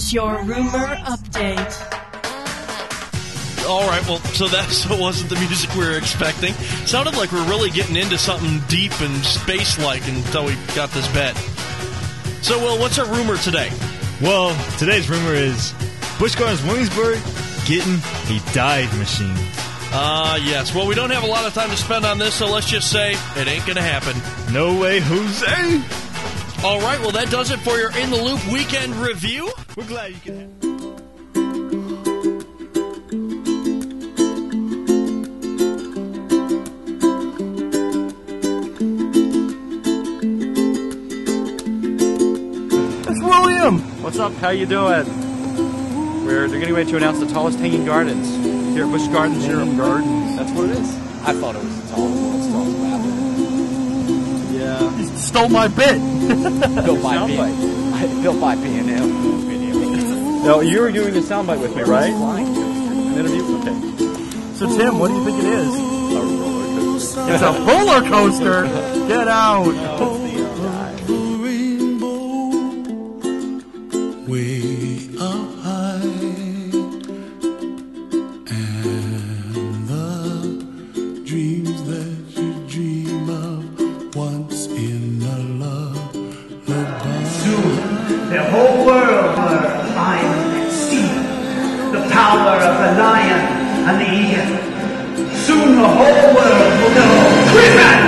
Here's your rumor update. All right, well, so that wasn't the music we were expecting. Sounded like we're really getting into something deep and space-like until we got this bet. So, Will, what's our rumor today? Well, today's rumor is Busch Gardens Williamsburg getting a dive machine. Yes. Well, we don't have a lot of time to spend on this, so let's just say it ain't going to happen. No way, Jose! All right, well, that does it for your In the Loop weekend review. We're glad you can have. What's up? How you doing? They're getting ready to announce the tallest hanging gardens here at Busch Gardens Europe. Gardens. That's what it is. I thought it was the tallest one. It's tallest Yeah. You stole my bit. Built by B&M. No, you were doing a soundbite with me, right? An interview? Okay. So, Tim, what do you think it is? A roller coaster. It's a roller coaster. Get out. Way up high, and the dreams that you dream of once in a lullaby. Soon, the whole world will find and see the power of the lion and the eagle. Soon the whole world will know Griffon!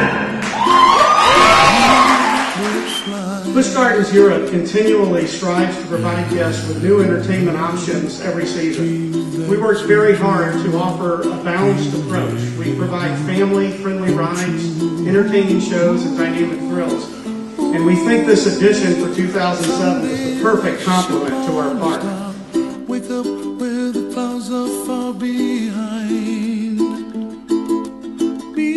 Busch Gardens Europe continually strives to provide guests with new entertainment options every season. We work very hard to offer a balanced approach. We provide family-friendly rides, entertaining shows, and dynamic thrills. And we think this edition for 2007 is the perfect complement to our park. Wake up where the clouds are far behind me,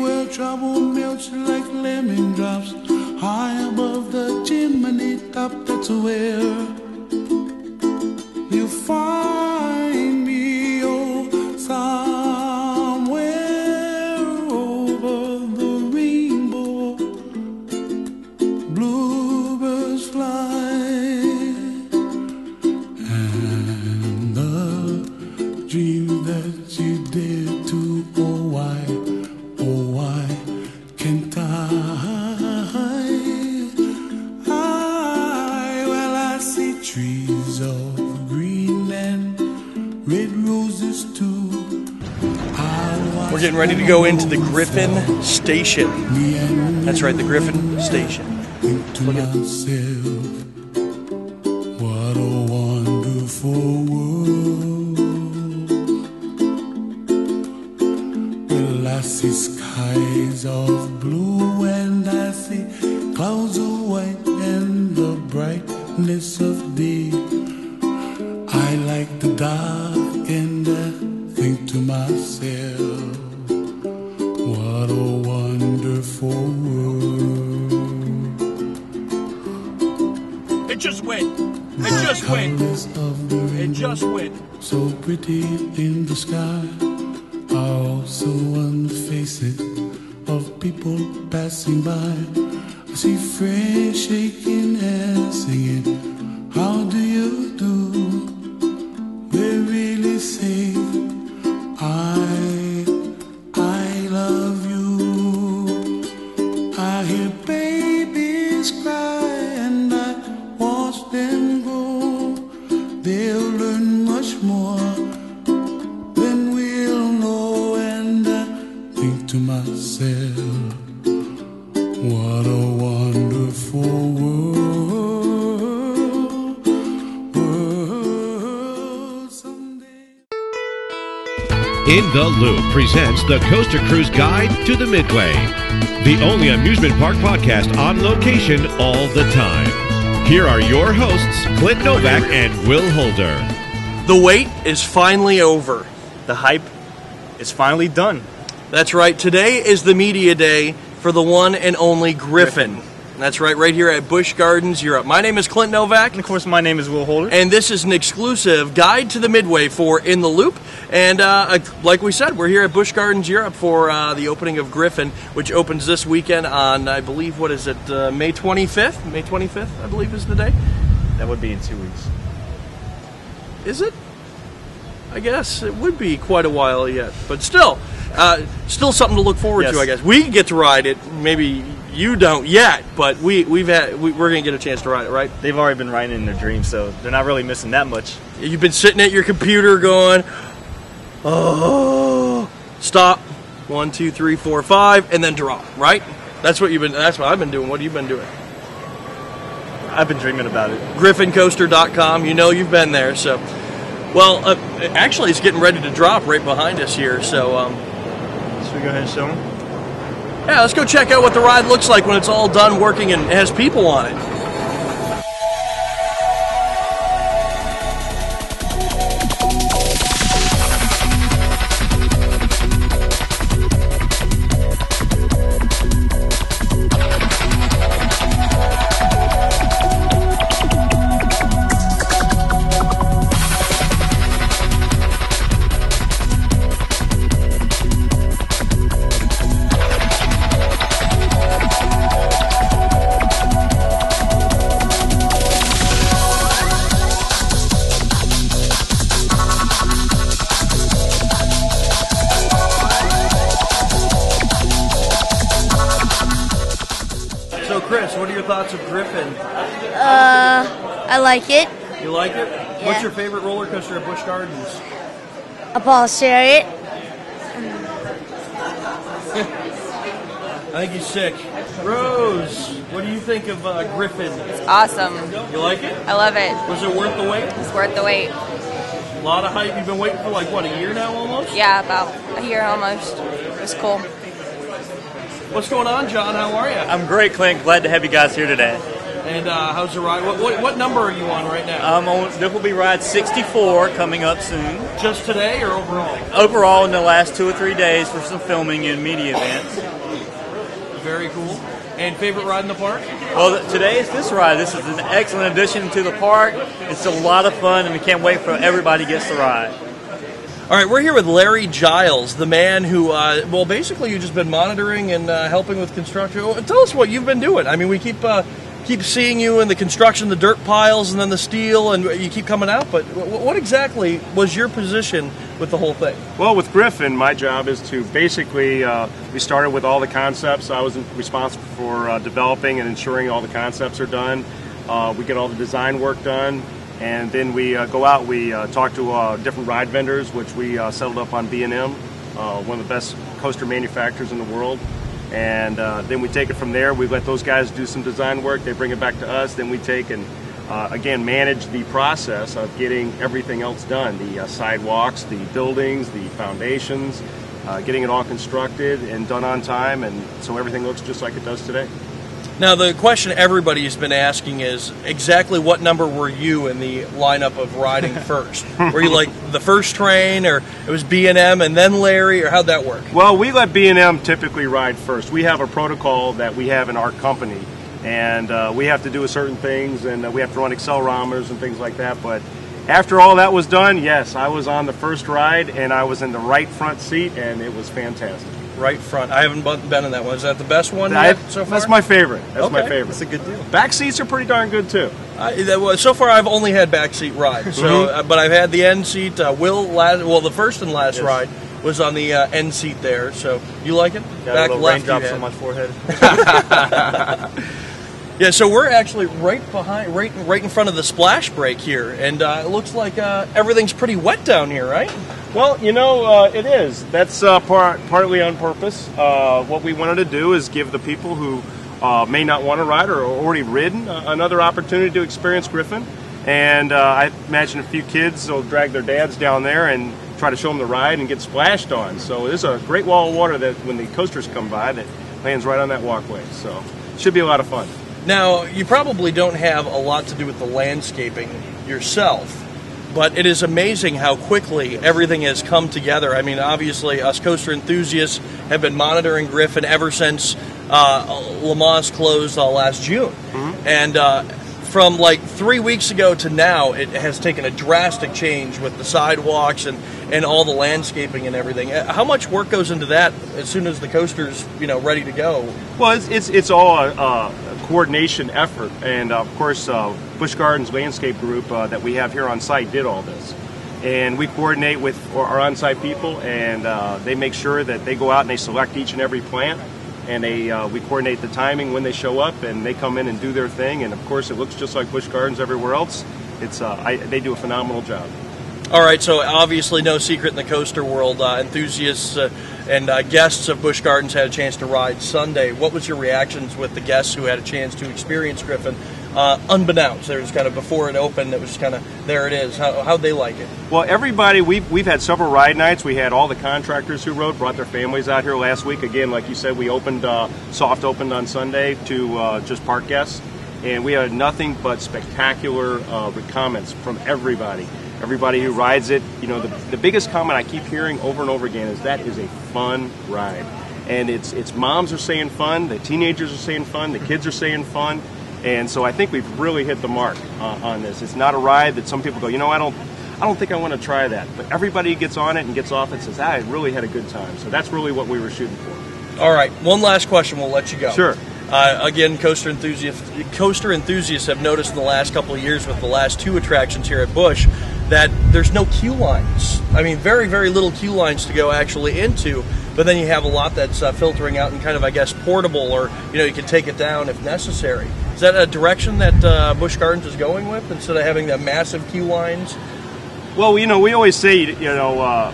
where trouble melts like lemon drops high above the chimney top. That's where you find me, oh, somewhere over the rainbow. Bluebirds fly, and the dream that you dare to, oh why can't I? Well, I see trees of green and red roses too. We're getting ready to go into the Griffon Station. That's right, the Griffon Station. Look at myself, what a wonderful world. Well, I see skies of blue and I see clouds of white and the brightness of day. I like the dark and I think to myself, what a wonderful world. It just went. It just went. It just went. So pretty in the sky, are also on the faces of people passing by. I see friends shaking and singing, how do you do? They really say, I love you. I hear babies cry and I watch them grow. They'll learn much more than we'll know. And I think to myself, what a wonderful world someday. In the Loop presents the Coaster Cruise Guide to the Midway, the only amusement park podcast on location all the time. Here are your hosts, Clint Novak and Will Holder. The wait is finally over. The hype is finally done. That's right. Today is the media day for the one and only Griffon. That's right here at Busch Gardens Europe. My name is Clint Novak. And of course, my name is Will Holder. And this is an exclusive guide to the Midway for In the Loop. And like we said, we're here at Busch Gardens Europe for the opening of Griffon, which opens this weekend on, I believe, what is it, May 25th? May 25th, I believe, is the day. That would be in 2 weeks. Is it? I guess it would be quite a while yet, but still something to look forward to. I guess we get to ride it. Maybe you don't yet, but we're going to get a chance to ride it, right? They've already been riding in their dreams, so they're not really missing that much. You've been sitting at your computer going, oh, stop, 1, 2, 3, 4, 5, and then drop, right? That's what I've been doing. What have you been doing? I've been dreaming about it. GriffonCoaster.com. You know you've been there, so. Well, actually, it's getting ready to drop right behind us here, so. Should we go ahead and show them? Yeah, let's go check out what the ride looks like when it's all done working and has people on it. Chris, what are your thoughts of Griffon? I like it. You like it? Yeah. What's your favorite roller coaster at Busch Gardens? Apollo's Chariot. I think he's sick. Rose, what do you think of Griffon? It's awesome. You like it? I love it. Was it worth the wait? It's worth the wait. A lot of hype. You've been waiting for like, what, a year now almost? Yeah, about a year almost. It's cool. What's going on, John? How are you? I'm great, Clint. Glad to have you guys here today. And how's the ride? What number are you on right now? This will be ride 64 coming up soon. Just today or overall? Overall in the last 2 or 3 days for some filming and media events. Very cool. And favorite ride in the park? Well, today is this ride. This is an excellent addition to the park. It's a lot of fun, and we can't wait for everybody gets to ride. All right, we're here with Larry Giles, the man who, basically you've just been monitoring and helping with construction. Tell us what you've been doing. I mean, we keep seeing you in the construction, the dirt piles, and then the steel, and you keep coming out. But what exactly was your position with the whole thing? Well, with Griffon, my job is to basically, we started with all the concepts. I was responsible for developing and ensuring all the concepts are done. We get all the design work done. And then we go out, we talk to different ride vendors, which we settled up on B&M, one of the best coaster manufacturers in the world. And then we take it from there. We let those guys do some design work. They bring it back to us. Then we take and, again, manage the process of getting everything else done. The sidewalks, the buildings, the foundations, getting it all constructed and done on time. And so everything looks just like it does today. Now, the question everybody's been asking is exactly what number were you in the lineup of riding first? Were you like the first train, or it was B&M and then Larry, or how'd that work? Well, we let B&M typically ride first. We have a protocol that we have in our company, and we have to do certain things, and we have to run accelerometers and things like that. But after all that was done, yes, I was on the first ride, and I was in the right front seat, and it was fantastic. Right front. I haven't been in that one. Is that the best one yet so far? That's my favorite. That's my Okay. favorite. That's a good deal. Back seats are pretty darn good too. So far, I've only had backseat rides. So, but I've had the end seat. The first and last ride was on the end seat there. So you like it? Got Back a little left. raindrops on my forehead. Yeah, so we're actually right in front of the splash break here, and it looks like everything's pretty wet down here, right? Well, you know, it is. That's partly on purpose. What we wanted to do is give the people who may not want to ride or are already ridden another opportunity to experience Griffon. And I imagine a few kids will drag their dads down there and try to show them the ride and get splashed on. So there's a great wall of water that when the coasters come by that lands right on that walkway. So it should be a lot of fun. Now, you probably don't have a lot to do with the landscaping yourself, but it is amazing how quickly everything has come together. I mean, obviously, us coaster enthusiasts have been monitoring Griffon ever since Le Mans closed last June. Mm-hmm. And from like 3 weeks ago to now, it has taken a drastic change with the sidewalks and all the landscaping and everything. How much work goes into that as soon as the coaster's ready to go? Well, it's all coordination effort. And of course, Busch Gardens Landscape Group that we have here on site did all this. And we coordinate with our on-site people, and they make sure that they go out and they select each and every plant, and we coordinate the timing when they show up, and they come in and do their thing. And of course, it looks just like Busch Gardens everywhere else. They do a phenomenal job. All right, so obviously no secret in the coaster world, enthusiasts and guests of Busch Gardens had a chance to ride Sunday. What was your reactions with the guests who had a chance to experience Griffon? Unbeknownst, there was kind of before it opened, it was kind of, there it is. How'd they like it? Well, everybody, we've had several ride nights. We had all the contractors who rode, brought their families out here last week. Again, like you said, we opened, soft opened on Sunday to just park guests. And we had nothing but spectacular comments from everybody. Everybody who rides it. You know, the biggest comment I keep hearing over and over again is that is a fun ride. And it's moms are saying fun, the teenagers are saying fun, the kids are saying fun. And so I think we've really hit the mark on this. It's not a ride that some people go, you know, I don't think I want to try that. But everybody gets on it and gets off it and says, I really had a good time. So that's really what we were shooting for. All right, one last question, we'll let you go. Sure. Again, coaster enthusiasts have noticed in the last couple of years with the last two attractions here at Busch that there's no queue lines. I mean, very, very little queue lines to go actually into, but then you have a lot that's filtering out and kind of, I guess, portable, or, you know, you can take it down if necessary. Is that a direction that Busch Gardens is going with, instead of having the massive queue lines? Well, you know, we always say, you know,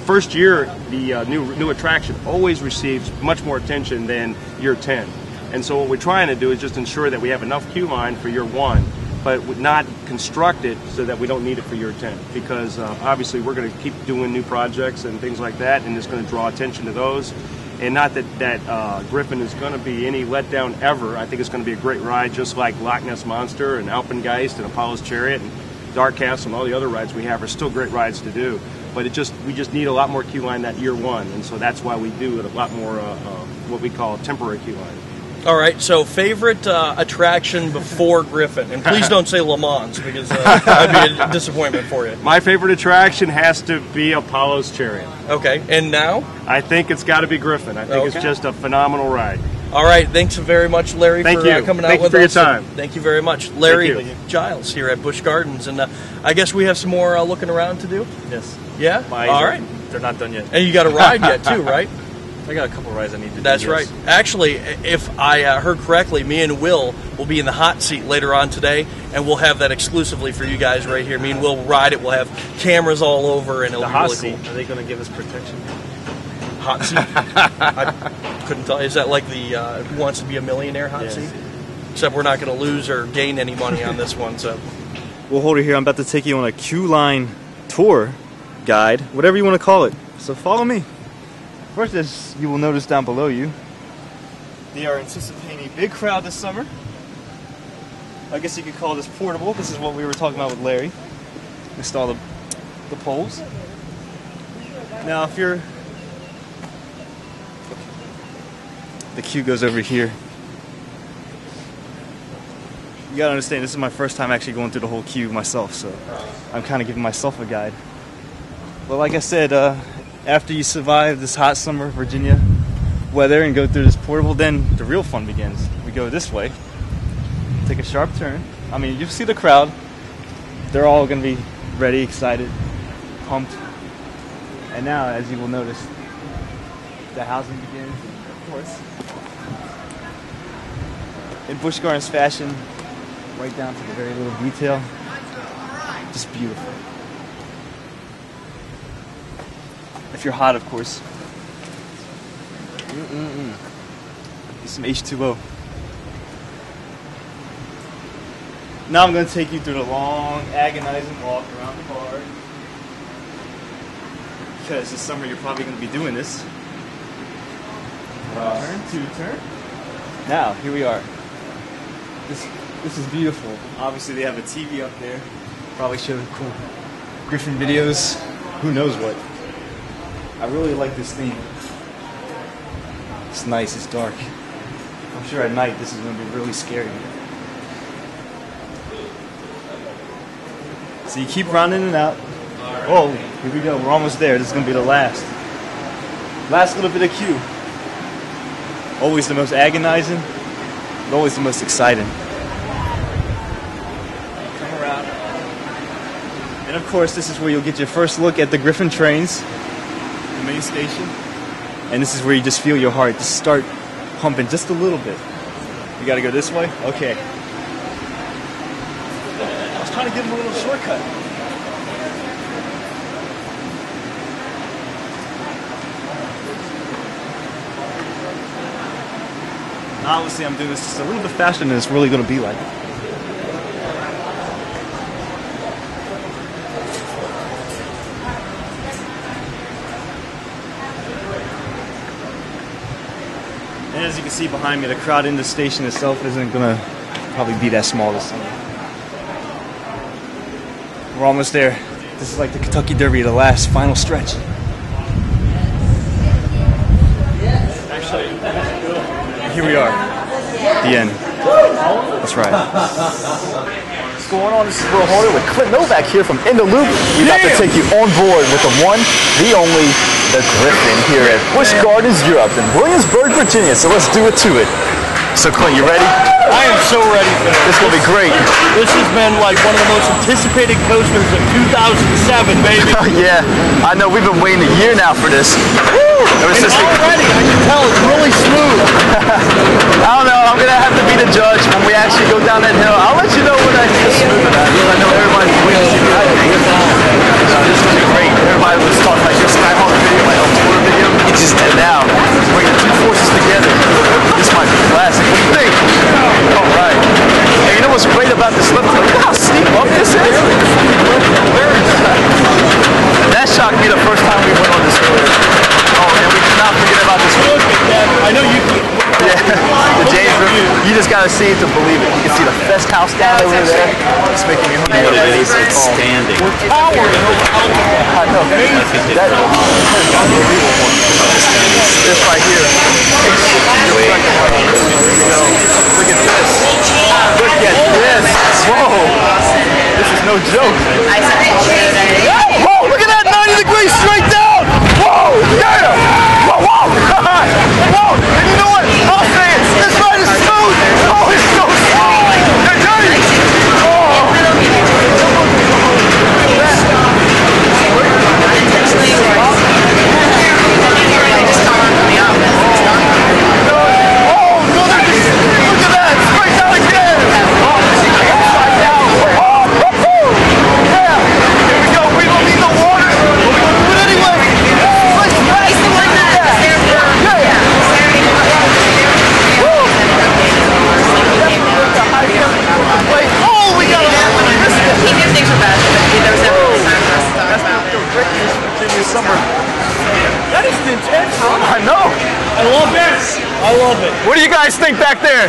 first year, the new attraction always receives much more attention than year 10. And so what we're trying to do is just ensure that we have enough queue line for year 1, but not construct it so that we don't need it for year 10. Because obviously we're going to keep doing new projects and things like that, and it's going to draw attention to those. And not that Griffon is going to be any letdown ever. I think it's going to be a great ride, just like Loch Ness Monster and Alpengeist and Apollo's Chariot and Dark Castle and all the other rides we have are still great rides to do. But we just need a lot more queue line that year 1, and so that's why we do it a lot more what we call a temporary queue line. All right, so favorite attraction before Griffon, and please don't say Le Mans, because that'd be a disappointment for you. My favorite attraction has to be Apollo's Chariot. Okay, and now? I think it's got to be Griffon. I think it's just a phenomenal ride. All right, thanks very much, Larry, for coming out with us. Thank you for your time. Thank you very much. Larry Giles here at Busch Gardens, and I guess we have some more looking around to do? Yes. Yeah? All right. They're not done yet. And you got a ride yet, too, right? I got a couple rides I need to do. That's right. Actually, if I heard correctly, me and Will be in the hot seat later on today, and we'll have that exclusively for you guys right here. Me and Will ride it. We'll have cameras all over, and it'll be really cool. Are they going to give us protection? Hot seat? I couldn't tell. Is that like the Who Wants to Be a Millionaire hot seat? Except we're not going to lose or gain any money on this one. So we'll hold it here. I'm about to take you on a queue line tour, guide, whatever you want to call it. So follow me. First, as you will notice down below you, they are anticipating a big crowd this summer. I guess you could call this portable. This is what we were talking about with Larry. Install the poles. Now, if you're... The queue goes over here. You gotta understand, this is my first time actually going through the whole queue myself, so I'm kind of giving myself a guide. But like I said, after you survive this hot summer Virginia weather and go through this portable, then the real fun begins. We go this way, take a sharp turn. I mean, you'll see the crowd. They're all going to be ready, excited, pumped. And now, as you will notice, the housing begins, of course. In Busch Gardens fashion, right down to the very little detail. Just beautiful. If you're hot, of course. Get some H2O. Now I'm going to take you through the long, agonizing walk around the bar. Because this summer you're probably going to be doing this. Turn, two, turn. Now, here we are. This is beautiful. Obviously they have a TV up there. Probably show cool Griffon videos. Who knows what. I really like this theme. It's nice, it's dark. I'm sure at night this is going to be really scary. So you keep rounding it out. Oh, here we go. We're almost there. This is going to be the last little bit of queue. Always the most agonizing. but always the most exciting. Come around. And of course, this is where you'll get your first look at the Griffon trains, the main station. And this is where you just feel your heart just start pumping just a little bit. You gotta go this way? Okay. I was trying to give him a little shortcut. Obviously, I'm doing this just a little bit faster than it's really going to be like. And as you can see behind me, the crowd in the station itself isn't going to probably be that small this summer. We're almost there. This is like the Kentucky Derby, the last final stretch. Here we are, the end. That's right. What's going on? This is Will Holder with Clint Novak here from In the Loop. We're about to take you on board with the one, the only, the Griffon here at Busch Gardens Europe in Williamsburg, Virginia. So let's do it to it. So Clint, you ready? I am so ready for this. This is going to be great. This has been like one of the most anticipated coasters of 2007, baby. Yeah, I know. We've been waiting a year now for this. Already, I can tell it's really smooth. I don't know. I'm going to have to be the judge when we actually go down that hill. I'll let you know when I see the smooth about it. I know everybody's waiting to see the hype. This is going to be great. Everybody was talking like your Skyhawk video, my tour video. It's just that now. Bringing two forces together. This might be classic. What do you think? All right. Hey, you know what's great about this lift? Look at how steep up this is. That shocked me the first time we went on this earlier. Oh, and we cannot forget about this. I know you. Yeah, the James River. You just gotta see it to believe it. You can see the Fest House down over there. It's making me hungry. What it is, it's standing. We're towering over I know. That unbelievable one. This right here. Look at this. Look at this. Whoa. This is no joke. Whoa, look at that 90 degrees straight down. Whoa, yeah. Whoa, whoa. Whoa, and you know what? I'll say it. This ride is smooth. Oh, it's so smooth. They're dirty. That is intense. I know. I love it. I love it. What do you guys think back there?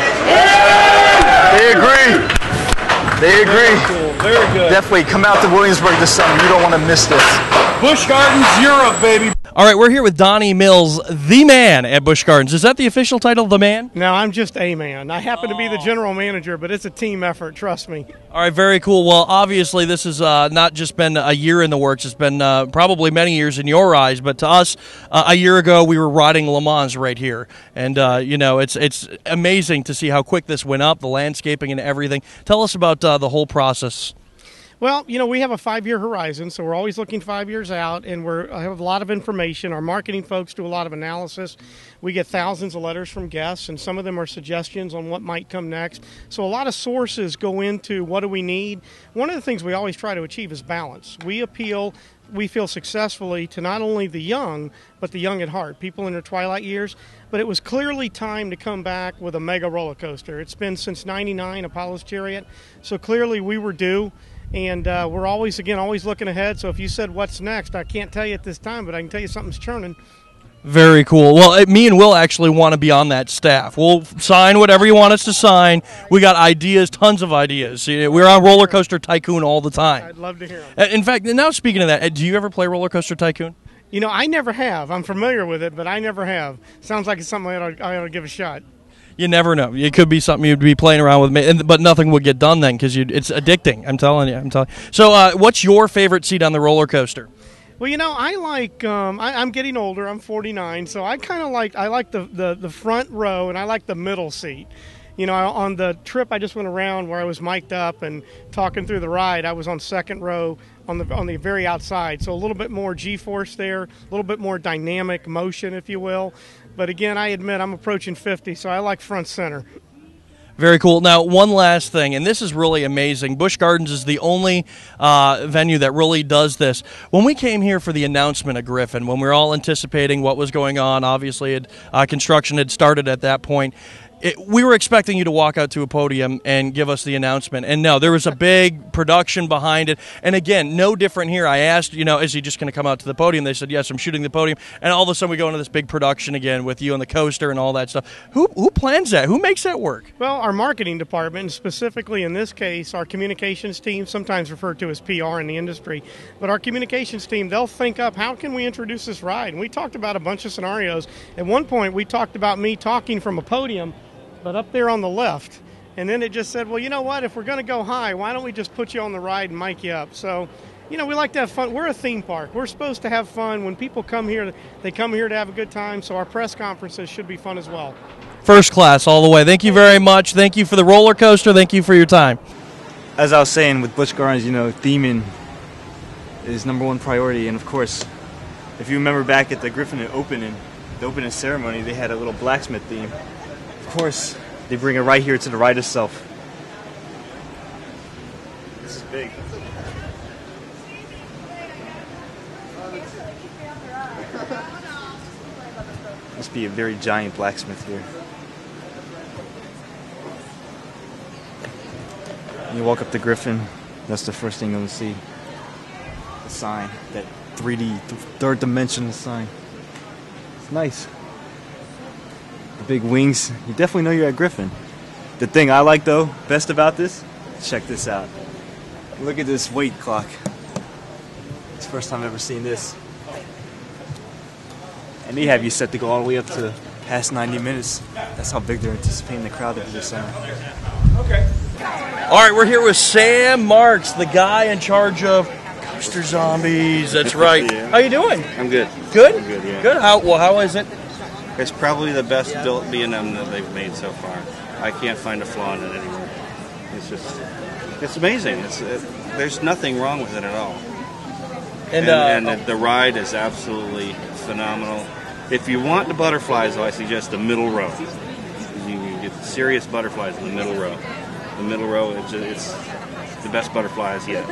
They agree. They agree. Very cool. Very good. Definitely come out to Williamsburg this summer. You don't want to miss this. Busch Gardens Europe, baby. All right, we're here with Donnie Mills, the man at Busch Gardens. Is that the official title, the man? No, I'm just a man. I happen to be the general manager, but it's a team effort, trust me. All right, very cool. Well, obviously, this has not just been a year in the works. It's been probably many years in your eyes, but to us, a year ago, we were riding Le Mans right here. And, you know, it's amazing to see how quick this went up, the landscaping and everything. Tell us about the whole process. Well, you know, we have a 5-year horizon, so we're always looking 5 years out, and I have a lot of information. Our marketing folks do a lot of analysis. We get thousands of letters from guests, and some of them are suggestions on what might come next. So a lot of sources go into what do we need. One of the things we always try to achieve is balance. We feel successfully to not only the young, but the young at heart, people in their twilight years. But it was clearly time to come back with a mega roller coaster. It's been since '99, Apollo's Chariot, so clearly we were due. And we're always looking ahead. So if you said what's next, I can't tell you at this time, but I can tell you something's churning. Very cool. Well, me and Will actually want to be on that staff. We'll sign whatever you want us to sign. We got ideas, tons of ideas. We're on Roller Coaster Tycoon all the time. I'd love to hear them. In fact, now speaking of that, do you ever play Roller Coaster Tycoon? You know, I never have. I'm familiar with it, but I never have. Sounds like it's something I ought to give a shot. You never know. It could be something you'd be playing around with, but nothing would get done then because it's addicting. I'm telling you. So, what's your favorite seat on the roller coaster? Well, you know, I like. I'm getting older. I'm 49, so I like the front row, and I like the middle seat. You know, on the trip I just went around where I was mic'd up and talking through the ride, I was on second row on the very outside. So a little bit more G-force there, a little bit more dynamic motion, if you will. But again, I admit I'm approaching 50, so I like front center. Very cool. Now, one last thing, and this is really amazing. Busch Gardens is the only venue that really does this. When we came here for the announcement of Griffon, when we were all anticipating what was going on, obviously construction had started at that point, we were expecting you to walk out to a podium and give us the announcement. And no, there was a big production behind it. And again, no different here. I asked, is he just going to come out to the podium? They said, yes, I'm shooting the podium. And all of a sudden we go into this big production again with you on the coaster and all that stuff. Who plans that? Who makes that work? Well, our marketing department, and specifically in this case, our communications team, sometimes referred to as PR in the industry, but our communications team, they'll think up, how can we introduce this ride? And we talked about a bunch of scenarios. At one point, we talked about me talking from a podium, but up there on the left. And then it just said, well, you know what? If we're going to go high, why don't we just put you on the ride and mic you up? So, we like to have fun. We're a theme park. We're supposed to have fun. When people come here, they come here to have a good time. So our press conferences should be fun as well. First class all the way. Thank you very much. Thank you for the roller coaster. Thank you for your time. As I was saying, with Busch Gardens, theming is number one priority. And of course, if you remember back at the Griffon opening ceremony, they had a little blacksmith theme. Of course, they bring it right here to the ride itself. This is big. Must be a very giant blacksmith here. You walk up to Griffon, that's the first thing you'll see. The sign, that 3D, third dimensional sign. It's nice. The big wings, you definitely know you're at Griffon. The thing I like though, best about this, check this out. Look at this weight clock. It's the first time I've ever seen this. And they have you set to go all the way up to past 90 minutes. That's how big they're anticipating the crowd to be this summer. Okay. All right, we're here with Sam Marks, the guy in charge of Coaster Zombies. That's right. Yeah. How you doing? I'm good. Good? I'm good, yeah. Good? How is it? It's probably the best built B&M that they've made so far. I can't find a flaw in it anywhere. It's amazing. There's nothing wrong with it at all. And the ride is absolutely phenomenal. If you want the butterflies, though, I suggest the middle row. You get serious butterflies in the middle row. The middle row, it's the best butterflies yet.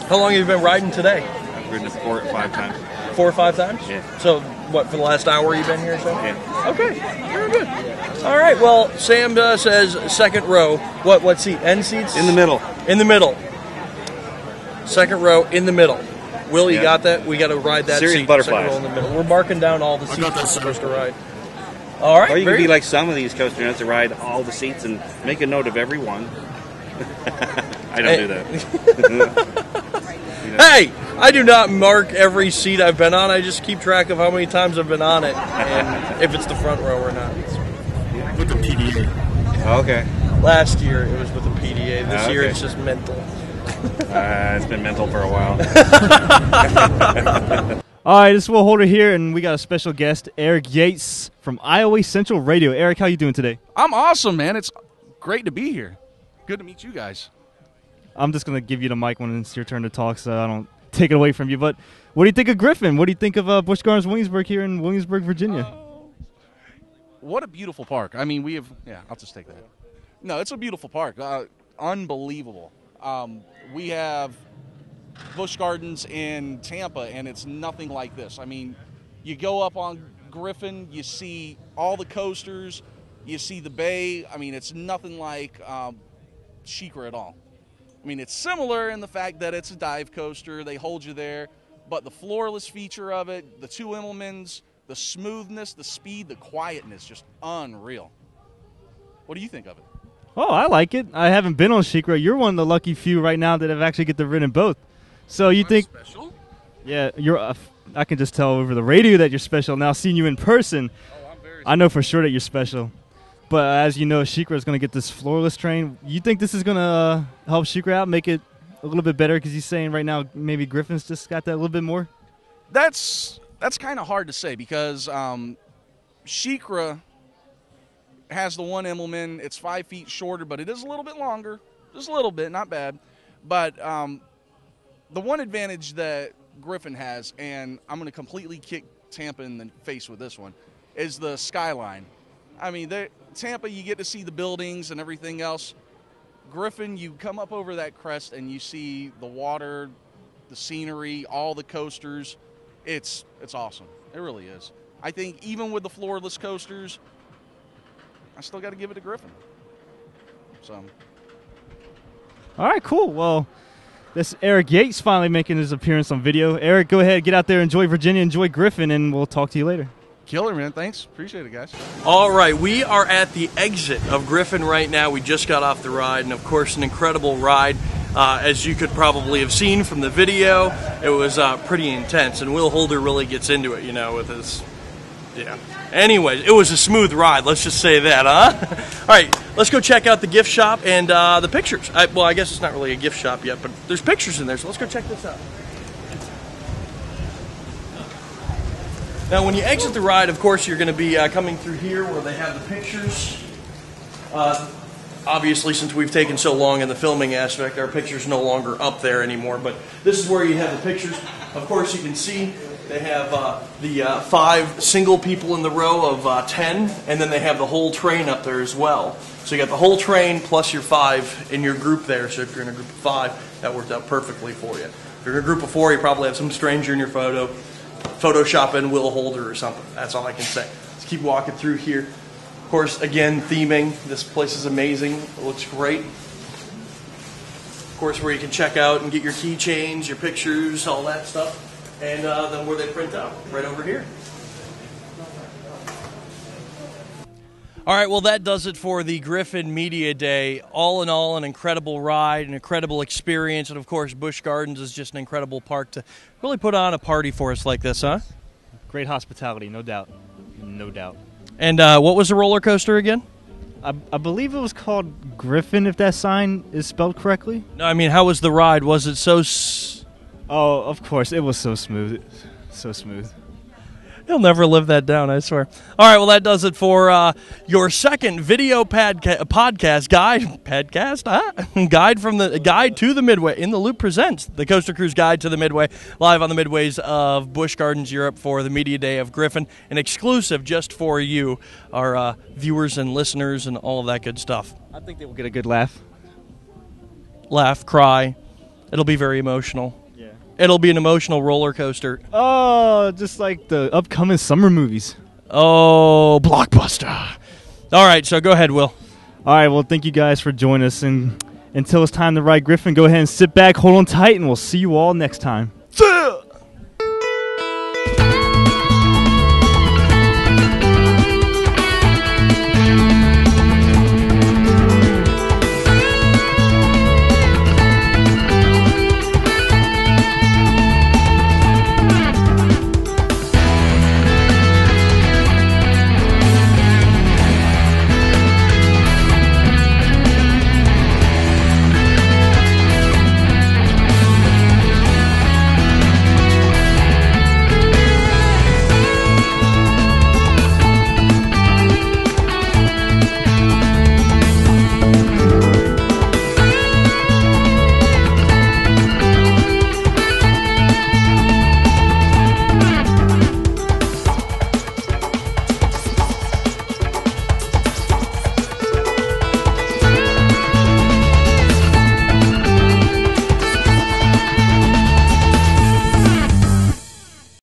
How long have you been riding today? I've ridden it 4 or 5 times. 4 or 5 times? Yeah. So, what, for the last hour you've been here or so? Yeah. Okay, very good. All right, well, Sam says second row. What seat? End seats? In the middle. In the middle. Second row in the middle. Will, you got that? We got to ride that serious seat. Butterflies. Second row in the middle. We're marking down all the seats we're supposed to ride. All right. Or you can be like some of these coaster nuts to ride all the seats and make a note of every one. I don't do that. Hey, I do not mark every seat I've been on. I just keep track of how many times I've been on it and if it's the front row or not. With the PDA. Okay. Last year it was with the PDA. This year it's just mental. It's been mental for a while. All right, this is Will Holder here, and we got a special guest, Eric Yates from Iowa Central Radio. Eric, how you doing today? I'm awesome, man. It's great to be here. Good to meet you guys. I'm just going to give you the mic when it's your turn to talk so I don't take it away from you. But what do you think of Griffon? What do you think of Busch Gardens Williamsburg here in Williamsburg, Virginia? What a beautiful park. I mean, I'll just take that. No, it's a beautiful park. Unbelievable. We have Busch Gardens in Tampa, and it's nothing like this. I mean, you go up on Griffon, you see all the coasters, you see the bay. I mean, it's nothing like SheiKra at all. I mean, it's similar in the fact that it's a dive coaster. They hold you there. But the floorless feature of it, the 2 Immelmans, the smoothness, the speed, the quietness, just unreal. What do you think of it? Oh, I like it. I haven't been on SheiKra. You're one of the lucky few right now that have actually get to ridden both. So you think special? Yeah, you're. I can just tell over the radio that you're special. Now seeing you in person, I know for sure that you're special. But as you know, SheiKra is going to get this floorless train. You think this is going to help SheiKra out, make it a little bit better? Because he's saying right now maybe Griffon's just got that a little bit more. That's kind of hard to say because SheiKra has the one Immelman. It's 5 feet shorter, but it is a little bit longer. Just a little bit, not bad. But the one advantage that Griffon has, and I'm going to completely kick Tampa in the face with this one, is the skyline. I mean, Tampa, you get to see the buildings and everything else. Griffon, you come up over that crest and you see the water, the scenery, all the coasters. It's awesome. It really is. I think even with the floorless coasters, I still got to give it to Griffon. So. All right, cool. Well, this Eric Yates finally making his appearance on video. Eric, go ahead, get out there, enjoy Virginia, enjoy Griffon, and we'll talk to you later. Killer, man. Thanks. Appreciate it, guys. All right, we are at the exit of Griffon right now. We just got off the ride, and of course, an incredible ride. As you could probably have seen from the video, it was pretty intense, and Will Holder really gets into it, with his, yeah. Anyway, it was a smooth ride, let's just say that, huh? All right, let's go check out the gift shop and the pictures. Well, I guess it's not really a gift shop yet, but there's pictures in there, so let's go check this out. Now, when you exit the ride, of course, you're going to be coming through here where they have the pictures. Obviously, since we've taken so long in the filming aspect, our picture's no longer up there anymore. But this is where you have the pictures. Of course, you can see they have the 5 single people in the row of 10, and then they have the whole train up there as well. So you got the whole train plus your 5 in your group there. So if you're in a group of 5, that worked out perfectly for you. If you're in a group of 4, you probably have some stranger in your photo. Photoshop in Will Holder or something. That's all I can say. Let's keep walking through here. Of course, again, theming. This place is amazing. It looks great. Of course, where you can check out and get your keychains, your pictures, all that stuff. And then where they print out, right over here. All right, well, that does it for the Griffon Media Day. All in all, an incredible ride, an incredible experience, and of course, Busch Gardens is just an incredible park to really put on a party for us like this, huh? Great hospitality, no doubt. No doubt. And what was the roller coaster again? I believe it was called Griffon, if that sign is spelled correctly. No, I mean, how was the ride? Was it so... Oh, of course, it was so smooth. So smooth. You'll never live that down, I swear. All right, well, that does it for your second video podcast guide to the Midway. In the Loop presents the Coaster Cruise Guide to the Midway, live on the midways of Busch Gardens Europe for the Media Day of Griffon, an exclusive just for you, our viewers and listeners and all of that good stuff. I think they will get a good laugh. Laugh, cry. It'll be very emotional. It'll be an emotional roller coaster. Oh, just like the upcoming summer movies. Oh, blockbuster. All right, so go ahead, Will. All right, well, thank you guys for joining us. And until it's time to ride Griffon, go ahead and sit back, hold on tight, and we'll see you all next time. See ya!